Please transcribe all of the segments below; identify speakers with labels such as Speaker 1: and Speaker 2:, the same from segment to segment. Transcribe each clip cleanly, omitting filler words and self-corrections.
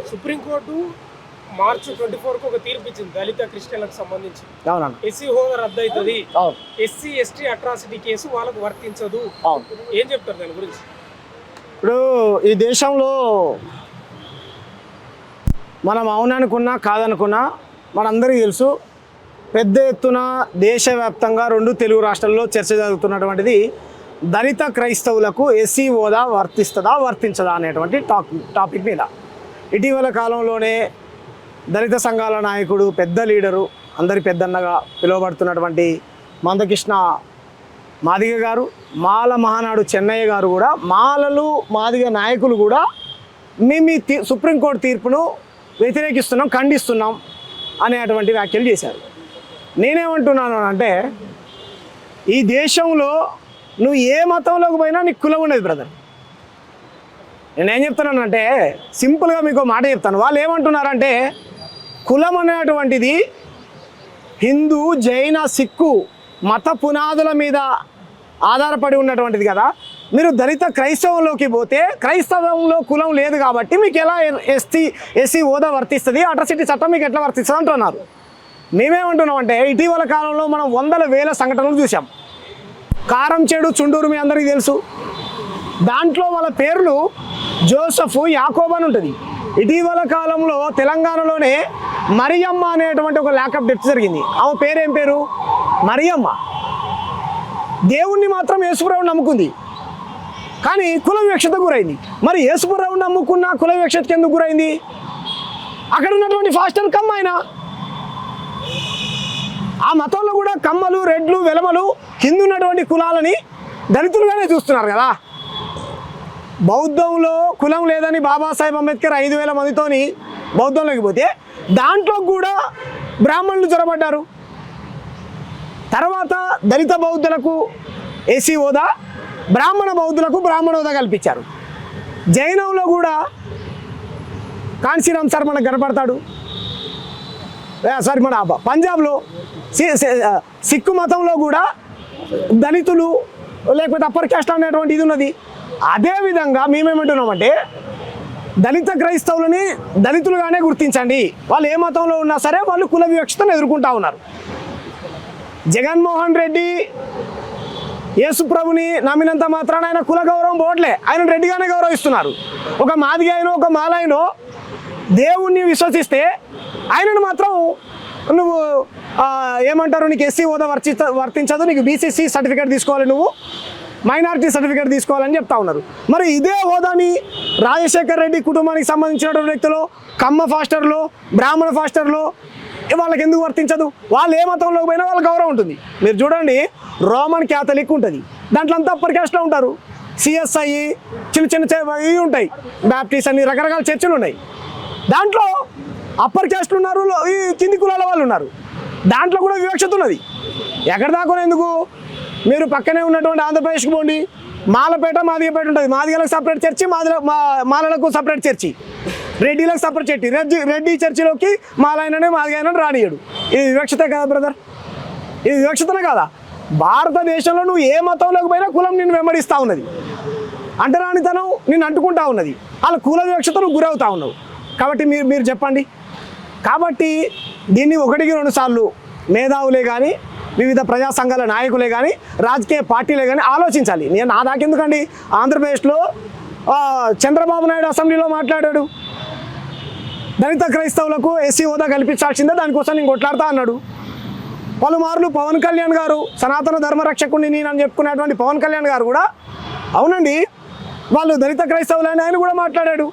Speaker 1: Supreme court మార్చి 24కు ఒక తీర్పు ఇచ్చింది దళిత క్రిస్టియన్లకు సంబంధించి.
Speaker 2: అవునండి.
Speaker 1: ఎస్సీ హోదా రద్దు అవుతుంది,
Speaker 2: అవును.
Speaker 1: ఎస్సీ ఎస్టీ అట్రాసిటీ కేసు వాళ్ళకు వర్తించదు.
Speaker 2: అవును.
Speaker 1: ఏం చెప్తారు దాని గురించి?
Speaker 2: ఇప్పుడు ఈ దేశంలో మనం అవుననుకున్నా కాదనుకున్నా మనందరికీ తెలుసు, పెద్ద ఎత్తున దేశవ్యాప్తంగా 2 తెలుగు రాష్ట్రాల్లో చర్చ జరుగుతున్నటువంటిది దళిత క్రైస్తవులకు ఎస్సీ హోదా వర్తిస్తుందా వర్తించదా అనేటువంటి టాపిక్ మీద. ఇటీవల కాలంలోనే దళిత సంఘాల నాయకుడు, పెద్ద లీడరు, అందరి పెద్దన్నగా పిలువబడుతున్నటువంటి మందకృష్ణ మాదిగ గారు, మాల మహానాడు చెన్నయ్య గారు కూడా, మాలలు మాదిగ నాయకులు కూడా మేము ఈ సుప్రీంకోర్టు తీర్పును వ్యతిరేకిస్తున్నాం, ఖండిస్తున్నాం అనేటువంటి వ్యాఖ్యలు చేశారు. నేనేమంటున్నాను అంటే, ఈ దేశంలో నువ్వు ఏ మతంలోకి పోయినా నీకు కులం ఉండేది బ్రదర్. నేనేం చెప్తున్నానంటే, సింపుల్గా మీకు మాట చెప్తాను. వాళ్ళు ఏమంటున్నారంటే, కులం అనేటువంటిది హిందూ, జైన, సిక్కు మత పునాదుల మీద ఆధారపడి ఉన్నటువంటిది కదా. మీరు దళిత క్రైస్తవంలోకి పోతే క్రైస్తవంలో కులం లేదు కాబట్టి మీకు ఎలా ఎస్సీ హోదా వర్తిస్తుంది, అట్రాసిటీ చట్టం మీకు ఎట్లా వర్తిస్తుంది అంటున్నారు. మేమేమంటున్నామంటే, ఇటీవల కాలంలో మనం వందల వేల సంఘటనలు చూసాం. కారంచేడు, చుండూరు మీ అందరికీ తెలుసు. దాంట్లో వాళ్ళ పేర్లు జోసఫ్, యాకోబ్ అని ఉంటుంది. ఇటీవల కాలంలో తెలంగాణలోనే మరియమ్మ అనేటువంటి ఒక ల్యాక్ ఆఫ్ డెత్ జరిగింది. ఆమె పేరేం పేరు? మరియమ్మ. దేవుణ్ణి మాత్రం యేసుప్రభుని నమ్ముకుంది, కానీ కుల వివక్షత గురైంది. మరి యేసుప్రభుని నమ్ముకున్న కుల వివక్షతకి ఎందుకు గురైంది? అక్కడ ఉన్నటువంటి ఫాస్టర్ కమ్మ ఆయన. ఆ మతంలో కూడా కమ్మలు, రెడ్లు, వెలమలు కింద ఉన్నటువంటి కులాలని దళితులుగానే చూస్తున్నారు కదా. బౌద్ధంలో కులం లేదని బాబాసాహెబ్ అంబేద్కర్ 5,000 మందితోని బౌద్ధంలోకి పోతే దాంట్లో కూడా బ్రాహ్మణులు జొరబడ్డారు. తర్వాత దళిత బౌద్ధులకు ఎస్సీ హోదా, బ్రాహ్మణ బౌద్ధులకు బ్రాహ్మణ హోదా కల్పించారు. జైనంలో కూడా కాన్సీరామ్ సార్ మనకు కనపడతాడు. సారీ, మన పంజాబ్లో సిక్కు మతంలో కూడా దళితులు లేకపోతే అప్పర్ క్యాస్ట్ అనేటువంటి ఇది ఉన్నది. అదేవిధంగా మేమేమంటున్నామంటే, దళిత క్రైస్తవులని దళితులుగానే గుర్తించండి. వాళ్ళు ఏ మతంలో ఉన్నా సరే వాళ్ళు కుల వివక్షతను ఎదుర్కొంటూ ఉన్నారు. జగన్మోహన్ రెడ్డి యేసుప్రభుని నమ్మినంత మాత్రాన ఆయన కుల గౌరవం పోవట్లే, ఆయన రెడ్డిగానే గౌరవిస్తున్నారు. ఒక మాదిగ అయినో ఒక మాలైనో దేవుణ్ణి విశ్వసిస్తే ఆయనను మాత్రం నువ్వు ఏమంటారు, నీకు ఎస్సీ హోదా వర్తించదు, నీకు బీసీసీ సర్టిఫికేట్ తీసుకోవాలి, నువ్వు మైనారిటీ సర్టిఫికేట్ తీసుకోవాలని చెప్తా ఉన్నారు. మరి ఇదే హోదాని రాజశేఖర్ రెడ్డి కుటుంబానికి సంబంధించినటువంటి వ్యక్తులు, కమ్మ ఫాస్టర్లు, బ్రాహ్మణ ఫాస్టర్లు వాళ్ళకి ఎందుకు వర్తించదు? వాళ్ళు ఏ మతంలోకి పోయినా వాళ్ళ గౌరవం ఉంటుంది. మీరు చూడండి, రోమన్ క్యాథలిక్ ఉంటుంది, దాంట్లో అంతా అప్పర్ క్యాస్ట్లో ఉంటారు. సిఎస్ఐ చిన్న చిన్న ఇవి ఉంటాయి, బ్యాప్టిస్ట్ అని రకరకాల చర్చలు ఉన్నాయి. దాంట్లో అప్పర్ క్యాస్ట్లు ఉన్నారు, ఈ కింది కులాల వాళ్ళు ఉన్నారు. దాంట్లో కూడా వివక్షత ఉన్నది. ఎక్కడ దాకా ఎందుకు? మీరు పక్కనే ఉన్నటువంటి ఆంధ్రప్రదేశ్కి పోండి, మాలపేట, మాదిగపేట ఉంటుంది. మాదిగలకు సపరేట్ చర్చి, మాలలకు సపరేట్ చర్చి, రెడ్డిలకు సపరేట్ చర్చి. రెడ్డి చర్చిలోకి మాలైననే మాదిగైనా రానియడు. ఇది వివక్షతే కదా బ్రదర్? ఇది వివక్షతనే కదా? భారతదేశంలో నువ్వు ఏ మతంలోకి పోయినా కులం నిన్ను వెంబడిస్తూ ఉన్నది, అంటరానితనం నిన్ను అంటుకుంటా ఉన్నది, వాళ్ళ కుల వివక్షతను గురవుతూ ఉన్నావు. కాబట్టి మీరు చెప్పండి. కాబట్టి దీన్ని 1-2 సార్లు మేధావులే కానీ, వివిధ ప్రజా సంఘాల నాయకులే కానీ, రాజకీయ పార్టీలే కానీ ఆలోచించాలి. నా దాకెందుకండి, ఆంధ్రప్రదేశ్లో చంద్రబాబు నాయుడు అసెంబ్లీలో మాట్లాడాడు, దళిత క్రైస్తవులకు ఎస్సీ హోదా కల్పించాల్సిందే, దానికోసం నేను కొట్లాడతా అన్నాడు. పలుమార్లు పవన్ కళ్యాణ్ గారు, సనాతన ధర్మరక్షకుడిని నేనని చెప్పుకునేటువంటి పవన్ కళ్యాణ్ గారు కూడా అవునండి వాళ్ళు దళిత క్రైస్తవులని ఆయన కూడా మాట్లాడాడు.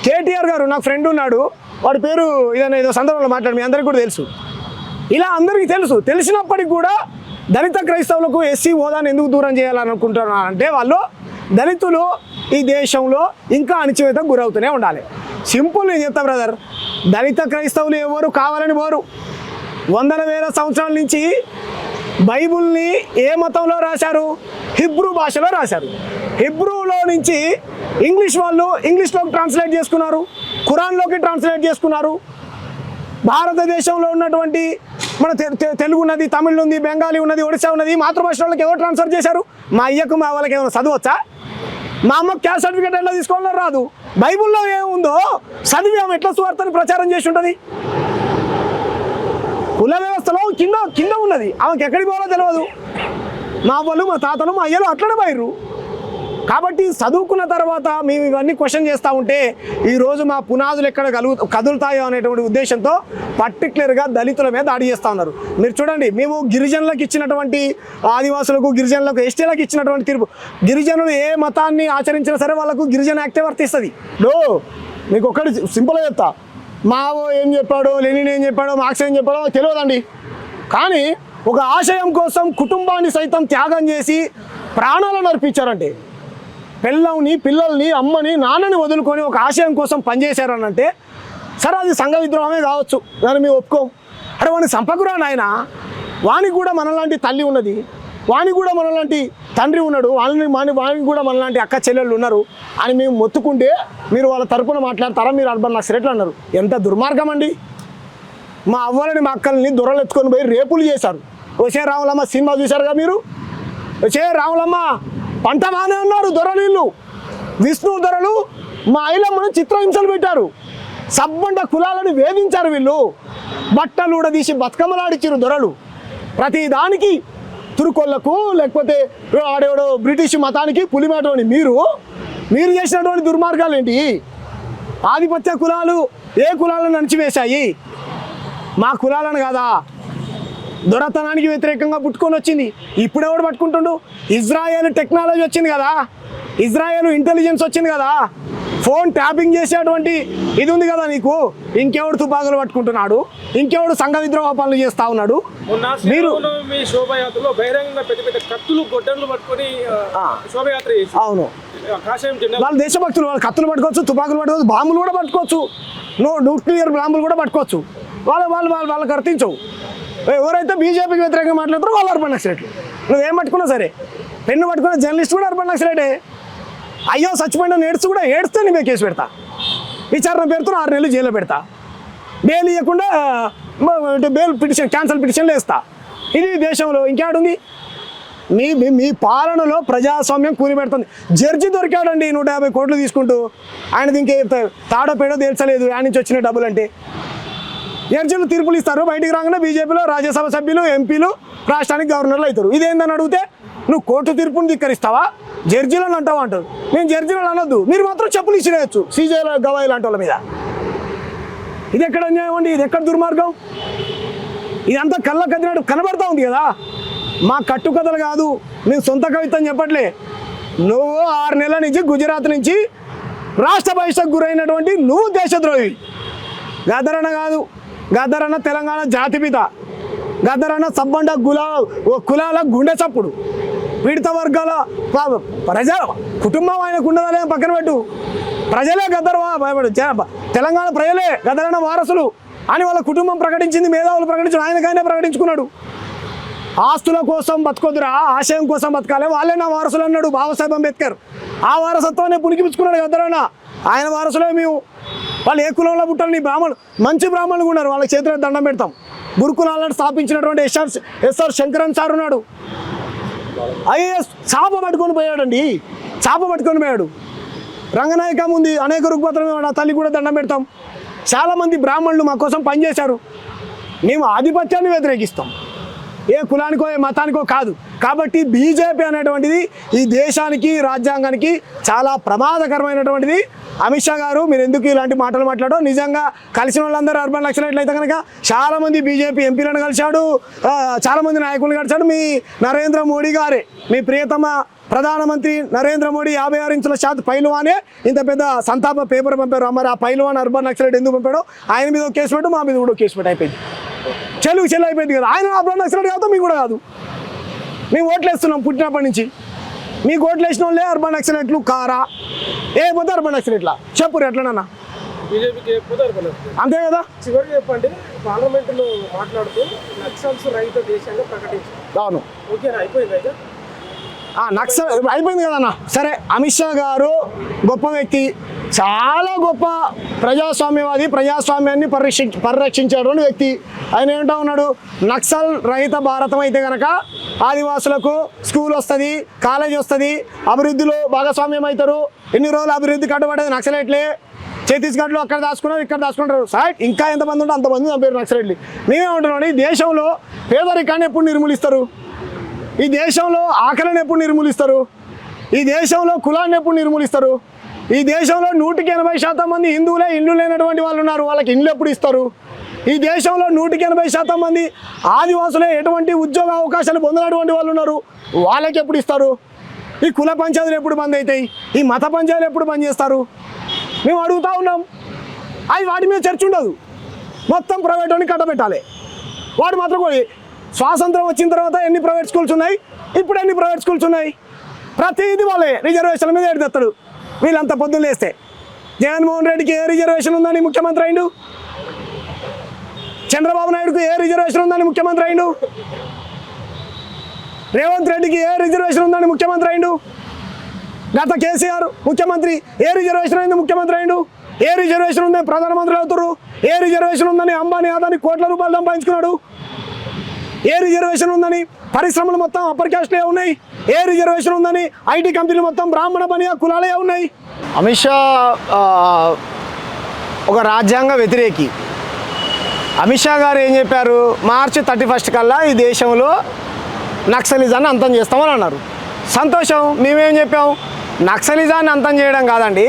Speaker 2: కేటీఆర్ గారు, నాకు ఫ్రెండ్ ఉన్నాడు, వాడి పేరు ఏదో సందర్భంలో మాట్లాడు, మీ అందరికీ కూడా తెలుసు. ఇలా అందరికీ తెలిసినప్పటికీ కూడా దళిత క్రైస్తవులకు ఎస్సీ హోదాను ఎందుకు దూరం చేయాలనుకుంటున్నారంటే, వాళ్ళు దళితులు ఈ దేశంలో ఇంకా అణచివేతకు గురవుతూనే ఉండాలి. సింపుల్ నేను చెప్తా బ్రదర్, దళిత క్రైస్తవులు ఎవరు కావాలని పోరు. వందల వేల సంవత్సరాల నుంచి బైబుల్ని ఏ మతంలో రాశారు? హిబ్రూ భాషలో రాశారు. హిబ్రూలో నుంచి వాళ్ళు ఇంగ్లీష్లోకి ట్రాన్స్లేట్ చేసుకున్నారు, ఖురాన్లోకి ట్రాన్స్లేట్ చేసుకున్నారు. భారతదేశంలో ఉన్నటువంటి మన తెలుగు ఉన్నది, తమిళ్ ఉంది, బెంగాలీ ఉన్నది, ఒడిశా ఉన్నది, మాతృభాష వాళ్ళకి ఎవరు ట్రాన్స్ఫర్ చేశారు? మా అయ్యకు మా వాళ్ళకి ఏమైనా చదవచ్చా? మా అమ్మకు క్యాస్ట్ సర్టిఫికేట్ ఎట్లా తీసుకోవాలో రాదు. బైబిల్లో ఏముందో చదివి ఆమె ఎట్లా సువార్తని ప్రచారం చేసి ఉంటుంది? కుల వ్యవస్థలో కింద ఉన్నది, ఆమెకి ఎక్కడికి పోవాలో తెలియదు. మా అవ్వలు, మా తాతలు, మా అయ్యలు అట్లనే పోయిర్రు. కాబట్టి చదువుకున్న తర్వాత మేము ఇవన్నీ క్వశ్చన్ చేస్తూ ఉంటే ఈరోజు మా పునాదులు ఎక్కడ కదులుతాయో అనేటువంటి ఉద్దేశంతో పర్టికులర్గా దళితుల మీద దాడి చేస్తూ ఉన్నారు. మీరు చూడండి, మేము గిరిజనులకు ఇచ్చినటువంటి, ఆదివాసులకు, గిరిజనులకు, ఎస్టీలకు ఇచ్చినటువంటి తీర్పు, గిరిజనులు ఏ మతాన్ని ఆచరించినా సరే వాళ్ళకు గిరిజన యాక్టే వర్తిస్తుంది. మీకు ఒక్కటి సింపుల్గా చెప్తా, మావో ఏం చెప్పాడో, లెనిన్ ఏం చెప్పాడో, మార్క్స్ ఏం చెప్పాడో తెలియదండి. కానీ ఒక ఆశయం కోసం కుటుంబాన్ని సైతం త్యాగం చేసి ప్రాణాలను అర్పించారంటే, పిల్లల్ని, అమ్మని, నాన్నని వదులుకొని ఒక ఆశయం కోసం పనిచేశారనంటే సరే అది సంఘ విద్రోహమే కావచ్చు, దాన్ని మేము ఒప్పుకోం. అరే వాడిని చంపకురా నాయన, వానికి కూడా మనలాంటి తల్లి ఉన్నది, వానికి కూడా మనలాంటి తండ్రి ఉన్నాడు, వానికి కూడా మనలాంటి అక్క చెల్లెళ్ళు ఉన్నారు అని మేము మొత్తుకుంటే మీరు వాళ్ళ తరపున మాట్లాడతారా? మీరు అర్బన్ నక్సలైట్లు అన్నారు. ఎంత దుర్మార్గం అండి! మా అవ్వలని, మా అక్కల్ని దొరలు ఎత్తుకొని పోయి రేపులు చేశారు. వచ్చే రాములమ్మ సినిమా చూశారుగా మీరు? వచ్చే రాములమ్మ పంట బాగానే ఉన్నారు దొరలు, విష్ణు దొరలు మా ఐలమ్మను చిత్రహింసలు పెట్టారు, సబ్బండ కులాలను వేధించారు వీళ్ళు, బట్టలు ఊడదీసి బతుకమ్మలాడిచ్చారు దొరలు. ప్రతి దానికి తురుకొల్లకు లేకపోతే ఆడేవాడో బ్రిటిష్ మతానికి పులిమేటని మీరు చేసినటువంటి దుర్మార్గాలు ఏంటి? ఆధిపత్య కులాలు ఏ కులాలను అణచివేశాయి? మా కులాలను కాదా? దొరతనానికి వ్యతిరేకంగా పుట్టుకొని వచ్చింది. ఇప్పుడు ఎవడు పట్టుకుంటుండు? ఇజ్రాయెల్ టెక్నాలజీ వచ్చింది కదా, ఇజ్రాయెల్ ఇంటెలిజెన్స్ వచ్చింది కదా, ఫోన్ ట్యాపింగ్ చేసేటువంటి ఇది ఉంది కదా నీకు. ఇంకెవడు తుపాకులు పట్టుకుంటున్నాడు? ఇంకెవడు సంఘ విద్రోహ పనులు చేస్తా ఉన్నాడు?
Speaker 1: మీరు మీ శోభయాత్రలో బహిరంగంగా పెద్ద పెద్ద కత్తులు, గొడ్డలు పట్టుకొని శోభయాత్ర చేసి, అవును, వాళ్ళు
Speaker 2: దేశభక్తులు, వాళ్ళు కత్తులు పట్టుకోవచ్చు, తుపాకులు పట్టుకోవచ్చు, బాంబులు కూడా పట్టుకోవచ్చు, న్యూక్లియర్ బాంబులు కూడా పట్టుకోవచ్చు. వాళ్ళకి అర్థించవు. ఎవరైతే బీజేపీకి వ్యతిరేకంగా మాట్లాడతారో వాళ్ళు అర్బన్ నక్సలైట్లు. నువ్వేం పట్టుకున్నా సరే, పెన్ను పట్టుకున్న జర్నలిస్ట్ కూడా అర్బన్ నక్సలైటే. అయ్యో చచ్చిపోయిన ఏడుస్తే నేను కేసు పెడతా, విచారణ పేరుతో 6 నెలలు జైల్లో పెడతా, బెయిల్ ఇవ్వకుండా బెయిల్ పిటిషన్, క్యాన్సల్ పిటిషన్లు వేస్తా. ఇది దేశంలో ఇంకేడుంది? మీ పాలనలో ప్రజాస్వామ్యం కూలిపెడుతుంది. జడ్జి దొరికాడండి 150 కోట్లు తీసుకుంటూ, ఆయనది ఇంకే తాడో పేడో తేల్చలేదు ఆయన నుంచి వచ్చిన డబ్బులు అంటే. జడ్జీలు తీర్పులు ఇస్తారు, బయటికి రాగానే బీజేపీలో రాజ్యసభ సభ్యులు, ఎంపీలు, రాష్ట్రానికి గవర్నర్లు అవుతారు. ఇదేందని అడిగితే నువ్వు కోర్టు తీర్పుని ధిక్కరిస్తావా, జడ్జీలను అంటావా అంటారు. నేను జడ్జీలను అనొద్దు, మీరు మాత్రం చెప్పులు ఇచ్చినేయచ్చు సీజేల గవాయి లాంటి వాళ్ళ మీద. ఇది ఎక్కడ అన్యాయం అండి? ఇది ఎక్కడ దుర్మార్గం? ఇదంతా కళ్ళ కదినట్టు కనబడతా ఉంది కదా. మా కట్టుకథలు కాదు, నేను సొంత కవిత్వం చెప్పట్లే. నువ్వు 6 నెలల నుంచి గుజరాత్ నుంచి రాష్ట్ర బహిష్కరణకు గురైనటువంటి నువ్వు దేశద్రోహి. గద్దరన్న కాదు, గద్దరన్న తెలంగాణ జాతిపిత, గద్దరన్న సబ్బండ కులాల గుండె చప్పుడు, పీడిత వర్గాల ప్రజల కుటుంబం ఆయనకు ఉండదలే పక్కన పెట్టు. ప్రజలే తెలంగాణ ప్రజలే గద్దరన్న వారసులు అని వాళ్ళ కుటుంబం ప్రకటించింది, మేధావులు ప్రకటించారు, ఆయనకైనా ప్రకటించుకున్నాడు. ఆస్తుల కోసం బతకొద్దురా, ఆశయం కోసం బతకాలి, వాళ్ళే నా వారసులు అన్నాడు బాబాసాహెబ్ అంబేద్కర్. ఆ వారసత్వాన్ని పునికిపుచ్చుకున్నాడు గద్దరన్న. ఆయన వారసులే మేము. వాళ్ళు ఏ కులంలో పుట్టారు? నీ బ్రాహ్మణులు, మంచి బ్రాహ్మణులు ఉన్నారు, వాళ్ళకి చేతిలో దండం పెడతాం. గురుకులాలను స్థాపించినటువంటి ఎస్ఆర్ శంకరన్ సార్ ఉన్నాడు, ఐఏఎస్. చాప పట్టుకొని పోయాడండి, చాప పట్టుకొని పోయాడు. రంగనాయకం ఉంది, అనేక రుగ్పత్రం, ఆ తల్లి కూడా దండం పెడతాం. చాలామంది బ్రాహ్మణులు మా కోసం పనిచేశారు. మేము ఆధిపత్యాన్ని వ్యతిరేకిస్తాం, ఏ కులానికో ఏ మతానికో కాదు. కాబట్టి బీజేపీ అనేటువంటిది ఈ దేశానికి, రాజ్యాంగానికి చాలా ప్రమాదకరమైనటువంటిది. అమిత్ షా గారు, మీరు ఎందుకు ఇలాంటి మాటలు మాట్లాడో? నిజంగా కలిసిన వాళ్ళందరూ అర్బన్ నక్సలైట్లు అయితే కనుక చాలామంది బీజేపీ ఎంపీలను కలిశాడు, చాలామంది నాయకులను కలిశాడు. మీ నరేంద్ర మోడీ గారే, మీ ప్రియతమ ప్రధానమంత్రి నరేంద్ర మోడీ 56 ఇంచుల షాత్ పైల్వానే ఇంత పెద్ద సంతాప పేపర్ పంపారు. మరి ఆ పైల్వాన్ అర్బన్ నక్సలైట్ ఎందుకు పంపాడో ఆయన మీద కేసు పెట్టు, మా మీద కూడా కేసు పెట్టు, అయిపోయింది. చెల్లు అయిపోయింది కదా. ఆయన అర్బన్ నక్సలైట్ కాదు, మీకు కూడా కాదు. మేము ఓట్లు వేస్తున్నాం పుట్టినప్పటి నుంచి. మీకు ఓట్లు వేసిన వాళ్ళే అర్బన్ నక్సలైట్లు కారా? ఏ పోతే అర్బన్ నక్సలైట్లా చెప్పు ఎట్లనన్నా? అంతే కదా.
Speaker 1: చివరికి చెప్పండి, పార్లమెంటులో మాట్లాడుతూ నక్సల్స్ రహిత దేశంగా ప్రకటించారు.
Speaker 2: అవును,
Speaker 1: ఓకేనా? అయిపోయింది అయితే
Speaker 2: నక్సల్ అయిపోయింది కదన్నా. సరే, అమిత్ షా గారు గొప్ప వ్యక్తి, చాలా గొప్ప ప్రజాస్వామ్యవాది, ప్రజాస్వామ్యాన్ని పరిరక్షించేటువంటి వ్యక్తి. ఆయన ఏమంటా ఉన్నాడు? నక్సల్ రహిత భారతం అయితే కనుక ఆదివాసులకు స్కూల్ వస్తుంది, కాలేజ్ వస్తుంది, అభివృద్ధిలో భాగస్వామ్యం అవుతారు. ఎన్ని రోజులు అభివృద్ధి కట్టుబడేది నక్సలైట్లే. ఛత్తీస్గఢ్లో అక్కడ దాచుకున్నారు, ఇక్కడ దాచుకుంటారు. సైట్ ఇంకా ఎంతమంది ఉంటే అంతమంది చంపారు నక్సలైట్లు. మేమేమంటున్నాం, ఈ దేశంలో పేదరికాన్ని ఎప్పుడు నిర్మూలిస్తారు? ఈ దేశంలో ఆకలిని ఎప్పుడు నిర్మూలిస్తారు? ఈ దేశంలో కులాన్ని ఎప్పుడు నిర్మూలిస్తారు? ఈ దేశంలో 180% మంది హిందువులే, ఇల్లు లేనటువంటి వాళ్ళు ఉన్నారు. వాళ్ళకి ఇండ్లు ఎప్పుడు ఇస్తారు? ఈ దేశంలో 180% మంది ఆదివాసులే ఎటువంటి ఉద్యోగ అవకాశాలు పొందినటువంటి వాళ్ళు ఉన్నారు. వాళ్ళకి ఎప్పుడు ఇస్తారు? ఈ కుల పంచాయతీలు ఎప్పుడు బంద్ అవుతాయి? ఈ మత పంచాయతీలు ఎప్పుడు బంద్ చేస్తారు? మేము అడుగుతూ ఉన్నాం. అది వాటి మీద చర్చ ఉండదు. మొత్తం ప్రైవేట్ అని కట్టబెట్టాలి. వాడు మాత్రం స్వాతంత్రం వచ్చిన తర్వాత ఎన్ని ప్రైవేట్ స్కూల్స్ ఉన్నాయి, ఇప్పుడు ఎన్ని ప్రైవేట్ స్కూల్స్ ఉన్నాయి? ప్రతిదీ వాళ్ళే రిజర్వేషన్ల మీద ఎడతాడు. వీళ్ళంతా పొద్దున్న లేస్తే జగన్మోహన్ రెడ్డికి ఏ రిజర్వేషన్ ఉందని ముఖ్యమంత్రి అయిండు? చంద్రబాబు నాయుడుకు ఏ రిజర్వేషన్ ఉందని ముఖ్యమంత్రి అయిండు? రేవంత్ రెడ్డికి ఏ రిజర్వేషన్ ఉందని ముఖ్యమంత్రి అయిండు? గత కేసీఆర్ ముఖ్యమంత్రి ఏ రిజర్వేషన్ అయింది ముఖ్యమంత్రి అయిండు? ఏ రిజర్వేషన్ ఉందని ప్రధానమంత్రి అవుతారు? ఏ రిజర్వేషన్ ఉందని అంబానీ ఆదాని కోట్ల రూపాయలు సంపాదించుకున్నాడు? ఏ రిజర్వేషన్ ఉందని పరిశ్రమలు మొత్తం అప్పర్ క్యాస్ట్లే ఉన్నాయి? ఏ రిజర్వేషన్ ఉందని ఐటీ కంపెనీలు మొత్తం బ్రాహ్మణ బనియా కులాలే ఉన్నాయి? అమిత్ షా ఒక రాజ్యాంగ వ్యతిరేకి. అమిత్ షా గారు ఏం చెప్పారు? మార్చి 31 కల్లా ఈ దేశంలో నక్సలిజాన్ని అంతం చేస్తామని అన్నారు. సంతోషం. మేమేం చెప్పాం? నక్సలిజాన్ని అంతం చేయడం కాదండి,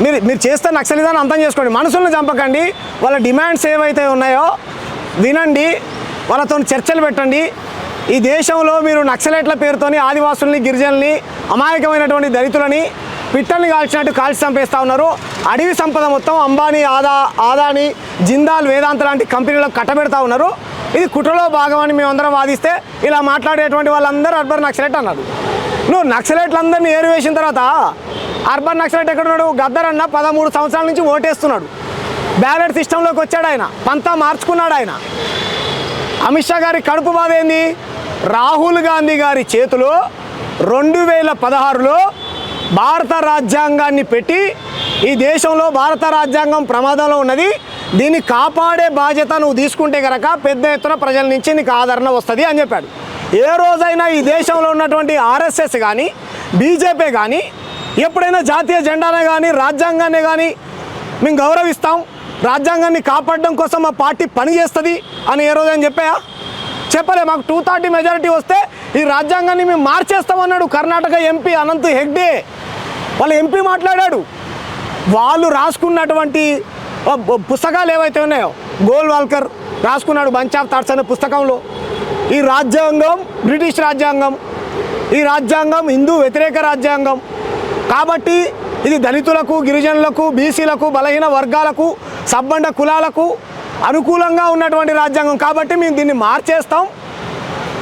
Speaker 2: మీరు చేస్తే నక్సలిజాన్ని అంతం చేసుకోండి, మనుషులను చంపకండి, వాళ్ళ డిమాండ్స్ ఏవైతే ఉన్నాయో వినండి, వాళ్ళతో చర్చలు పెట్టండి. ఈ దేశంలో మీరు నక్సలైట్ల పేరుతోని ఆదివాసుల్ని, గిరిజనుల్ని, అమాయకమైనటువంటి దళితులని పిట్టల్ని కాల్చినట్టు కాల్చి చంపేస్తూ ఉన్నారు. అడవి సంపద మొత్తం అంబానీ, ఆదాని, జిందాల్, వేదాంత లాంటి కంపెనీలకు కట్టబెడతా ఉన్నారు. ఇది కుట్రలో భాగమని మేమందరం వాదిస్తే ఇలా మాట్లాడేటువంటి వాళ్ళందరూ అర్బన్ నక్సలైట్ అన్నారు. నువ్వు నక్సలైట్లందరినీ ఏరివేసిన తర్వాత అర్బన్ నక్సలైట్ ఎక్కడున్నాడు? గద్దర్ అన్న 13 సంవత్సరాల నుంచి ఓటేస్తున్నాడు. బ్యాలెట్ సిస్టంలోకి వచ్చాడు ఆయన, పంతా మార్చుకున్నాడు ఆయన. అమిత్ షా గారి కడుపు బాధ ఏంది? రాహుల్ గాంధీ గారి చేతిలో 2016లో భారత రాజ్యాంగాన్ని పెట్టి ఈ దేశంలో భారత రాజ్యాంగం ప్రమాదంలో ఉన్నది, దీన్ని కాపాడే బాధ్యత నువ్వు తీసుకుంటే కనుక పెద్ద ఎత్తున ప్రజల నుంచి నీకు ఆదరణ వస్తుంది అని చెప్పాడు. ఏ రోజైనా ఈ దేశంలో ఉన్నటువంటి ఆర్ఎస్ఎస్ కానీ, బీజేపీ కానీ ఎప్పుడైనా జాతీయ జెండానే కానీ, రాజ్యాంగాన్ని కానీ మేము గౌరవిస్తాం, రాజ్యాంగాన్ని కాపాడడం కోసం మా పార్టీ పనిచేస్తుంది అని ఏ రోజైనా చెప్పాయా? చెప్పలే. మాకు 230 మెజారిటీ వస్తే ఈ రాజ్యాంగాన్ని మేము మార్చేస్తామన్నాడు కర్ణాటక ఎంపీ అనంత్ హెగ్డే. వాళ్ళ ఎంపీ మాట్లాడాడు. వాళ్ళు రాసుకున్నటువంటి పుస్తకాలు ఏవైతే ఉన్నాయో, గోల్వాల్కర్ రాసుకున్నాడు బంచ్ ఆఫ్ థాట్స్ అనే పుస్తకంలో, ఈ రాజ్యాంగం బ్రిటిష్ రాజ్యాంగం, ఈ రాజ్యాంగం హిందూ వ్యతిరేక రాజ్యాంగం కాబట్టి ఇది దళితులకు, గిరిజనులకు, బీసీలకు, బలహీన వర్గాలకు, సబ్బండ కులాలకు అనుకూలంగా ఉన్నటువంటి రాజ్యాంగం కాబట్టి మేము దీన్ని మార్చేస్తాం,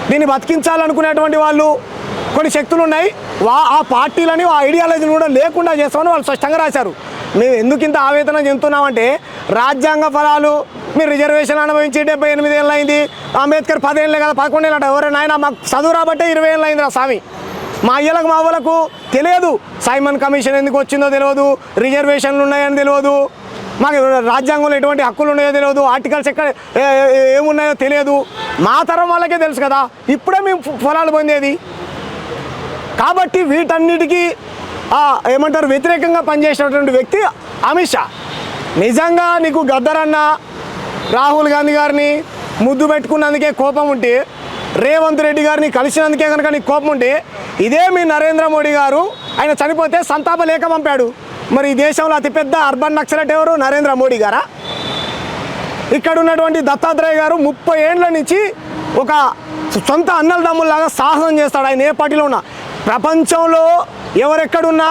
Speaker 2: దీన్ని బతికించాలనుకునేటువంటి వాళ్ళు కొన్ని శక్తులు ఉన్నాయి, ఆ పార్టీలని, ఆ ఐడియాలజీని కూడా లేకుండా చేస్తామని వాళ్ళు స్పష్టంగా రాశారు. మేము ఎందుకు ఇంత ఆవేదన చెందుతున్నామంటే రాజ్యాంగ ఫలాలు మీరు రిజర్వేషన్ అనుభవించి 78 ఏళ్ళు అయింది, అంబేద్కర్ 10 ఏళ్ళే కదా, 11 ఏళ్ళు. ఎవరైనా ఆయన మాకు చదువు రాబట్టే 20 ఏళ్ళు అయింది రా స్వామి. మా అయ్యలకు మా వాళ్ళకు తెలియదు సైమన్ కమిషన్ ఎందుకు వచ్చిందో తెలియదు, రిజర్వేషన్లు ఉన్నాయని తెలియదు, మాకు రాజ్యాంగంలో ఎటువంటి హక్కులు ఉన్నాయో తెలియదు, ఆర్టికల్స్ ఎక్కడ ఏమున్నాయో తెలియదు. మా తరం వాళ్ళకే తెలుసు కదా, ఇప్పుడే మేము ఫలాలు పొందేది. కాబట్టి వీటన్నిటికీ ఏమంటారు వ్యతిరేకంగా పనిచేసినటువంటి వ్యక్తి అమిత్ షా. నిజంగా నీకు గద్దరన్న రాహుల్ గాంధీ గారిని ముద్దు పెట్టుకున్నందుకే కోపం ఉంటే, రేవంత్ రెడ్డి గారిని కలిసినందుకే కనుక నీకు కోపం ఉంటే, ఇదే మీ నరేంద్ర మోడీ గారు ఆయన చనిపోతే సంతాప లేఖ పంపాడు. మరి ఈ దేశంలో అతిపెద్ద అర్బన్ నక్సలైట్ ఎవరు? నరేంద్ర మోడీ గారా? ఇక్కడ ఉన్నటువంటి దత్తాత్రేయ గారు 30 ఏళ్ల నుంచి ఒక సొంత అన్నల దమ్ముల్లాగా సాహసం చేస్తాడు. ఆయన ఏ పార్టీలో ఉన్నా, ప్రపంచంలో ఎవరెక్కడున్నా,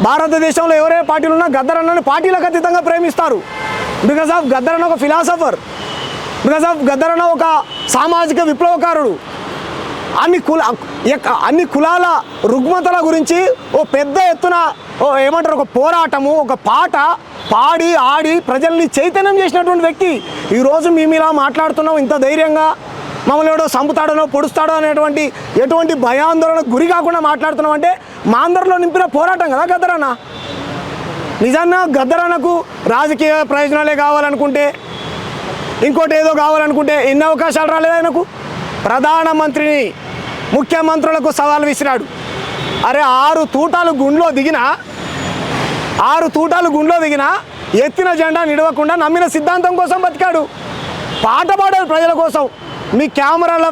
Speaker 2: భారతదేశంలో ఎవరే పార్టీలు ఉన్నా గద్దర్ అన్నని పార్టీలకు అతీతంగా ప్రేమిస్తారు. బికాస్ ఆఫ్ గద్దర్ అన్న ఒక ఫిలాసఫర్, బికాస్ ఆఫ్ గద్దర్ అన్న ఒక సామాజిక విప్లవకారుడు. అన్ని కులాల రుగ్మతల గురించి ఓ పెద్ద ఎత్తున ఏమంటారు ఒక పోరాటము, ఒక పాట పాడి ఆడి ప్రజల్ని చైతన్యం చేసినటువంటి వ్యక్తి. ఈరోజు మేము ఇలా మాట్లాడుతున్నాం ఇంత ధైర్యంగా, మమ్మల్ని ఎవడో చంపుతాడనో పొడుస్తాడో అనేటువంటి ఎటువంటి భయాందోళనకు గురి కాకుండా మాట్లాడుతున్నాం అంటే మా అందరిలో నింపిన పోరాటం కదా గద్దరన్న. నిజంగా గద్దరన్నకు రాజకీయ ప్రయోజనాలే కావాలనుకుంటే, ఇంకోటి ఏదో కావాలనుకుంటే ఎన్ని అవకాశాలు రాలేదు ఆయనకు? ప్రధానమంత్రిని ముఖ్యమంత్రులకు సవాల్ విసిరాడు. అరే 6 తూటాలు గుండ్లో దిగినా ఎత్తిన జెండా నిడవకుండా నమ్మిన సిద్ధాంతం కోసం బతికాడు. పాట పాడారు ప్రజల కోసం. మీ కెమెరాల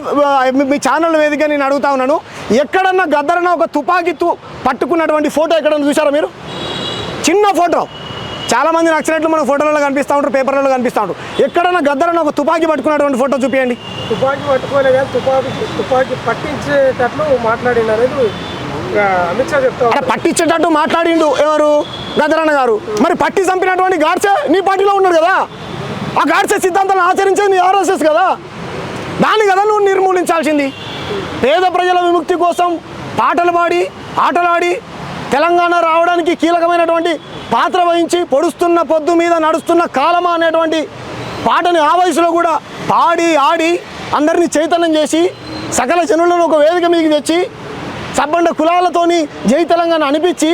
Speaker 2: మీ ఛానల్ వేదిక నేను అడుగుతా ఉన్నాను, ఎక్కడన్నా గద్దరన్న ఒక తుపాకీ పట్టుకున్నటువంటి ఫోటో ఎక్కడన్నా చూసారా మీరు? చిన్న ఫోటో, చాలామంది నచ్చినట్లు మన ఫోటోలలో కనిపిస్తూ ఉంటారు, పేపర్లలో కనిపిస్తూ ఉంటారు. ఎక్కడన్నా గద్దరన్న ఒక తుపాకీ పట్టుకున్నటువంటి ఫోటో చూపించండి.
Speaker 1: తుపాకీ పట్టుకోలే కానీ తుపాకీ పట్టించేటట్లు మాట్లాడిండు అనేది అమిత్ షా చెప్తా.
Speaker 2: పట్టించేటట్టు మాట్లాడిండు ఎవరు? గద్దరన్న గారు. మరి పట్టి చంపినటువంటి గాడ్సే నీ పార్టీలో ఉన్నాడు కదా, ఆ గాడ్సే సిద్ధాంతాలను ఆచరించేది నీ ఆర్ఎస్ఎస్ కదా, దాన్ని కదా నువ్వు నిర్మూలించాల్సింది. పేద ప్రజల విముక్తి కోసం పాటలు పాడి ఆటలాడి తెలంగాణ రావడానికి కీలకమైనటువంటి పాత్ర వహించి పొడుస్తున్న పొద్దు మీద నడుస్తున్న కాలమా అనేటువంటి పాటని ఆ వయసులో కూడా పాడి ఆడి అందరినీ చైతన్యం చేసి సకల జనులను ఒక వేదిక మీదకి తెచ్చి సబ్బండ కులాలతోని జై తెలంగాణ అనిపించి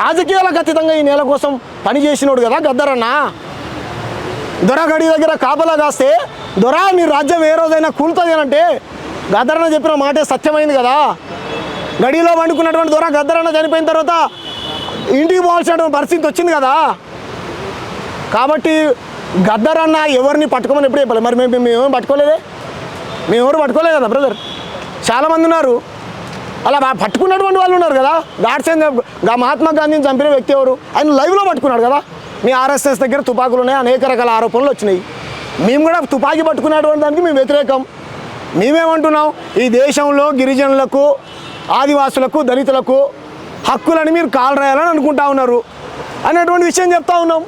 Speaker 2: రాజకీయాలకు అతీతంగా ఈ నేల కోసం పనిచేసినోడు కదా గద్దరన్న. దొరగడి దగ్గర కాపలా కాస్తే దొరా నీ రాజ్యం ఏ రోజైనా కూలుతుంది అంటే గద్దరన్న చెప్పిన మాటే సత్యమైంది కదా. గడిలో వండుకున్నటువంటి దొర గద్దరన్న చనిపోయిన తర్వాత ఇంటికి పోవాల్సినటువంటి పరిస్థితి వచ్చింది కదా. కాబట్టి గద్దరన్న ఎవరిని పట్టుకోమని ఎప్పుడు చెప్పాలి. మరి మేమేం పట్టుకోలేదే, మేము ఎవరు పట్టుకోలేదు కదా బ్రదర్. చాలామంది ఉన్నారు అలా పట్టుకున్నటువంటి వాళ్ళు ఉన్నారు కదా. గాడ్సేన్ మహాత్మా గాంధీని చంపిన వ్యక్తి ఎవరు? ఆయన లైవ్లో పట్టుకున్నాడు కదా. మీ ఆర్ఎస్ఎస్ దగ్గర తుపాకులు ఉన్నాయి, అనేక రకాల ఆరోపణలు వచ్చినాయి. మేము కూడా తుపాకీ పట్టుకునేటువంటి దానికి మేము వ్యతిరేకం. మేమేమంటున్నాం, ఈ దేశంలో గిరిజనులకు, ఆదివాసులకు, దళితులకు హక్కులని మీరు కాలు రాయాలని అనుకుంటా ఉన్నారు అనేటువంటి విషయం చెప్తా ఉన్నాం.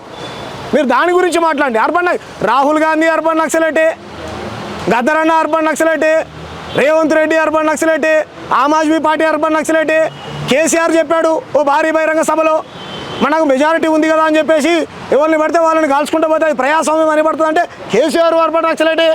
Speaker 2: మీరు దాని గురించి మాట్లాడండి. రాహుల్ గాంధీ అర్బన్ నక్సలైటే, గద్దరన్న urban నక్సలైటే, Revanth Reddy urban నక్సలైటే, Aam Aadmi party urban నక్సలైటే. KCR చెప్పాడు ఓ భారీ బహిరంగ సభలో, మనకు మెజారిటీ ఉంది కదా అని చెప్పేసి ఎవరిని పడితే వాళ్ళని కాల్చుకుంటూ పోతే అది ప్రజాస్వామ్యం అని పడుతుంది అంటే కేసీఆర్ అర్బన్ నక్సలైటే.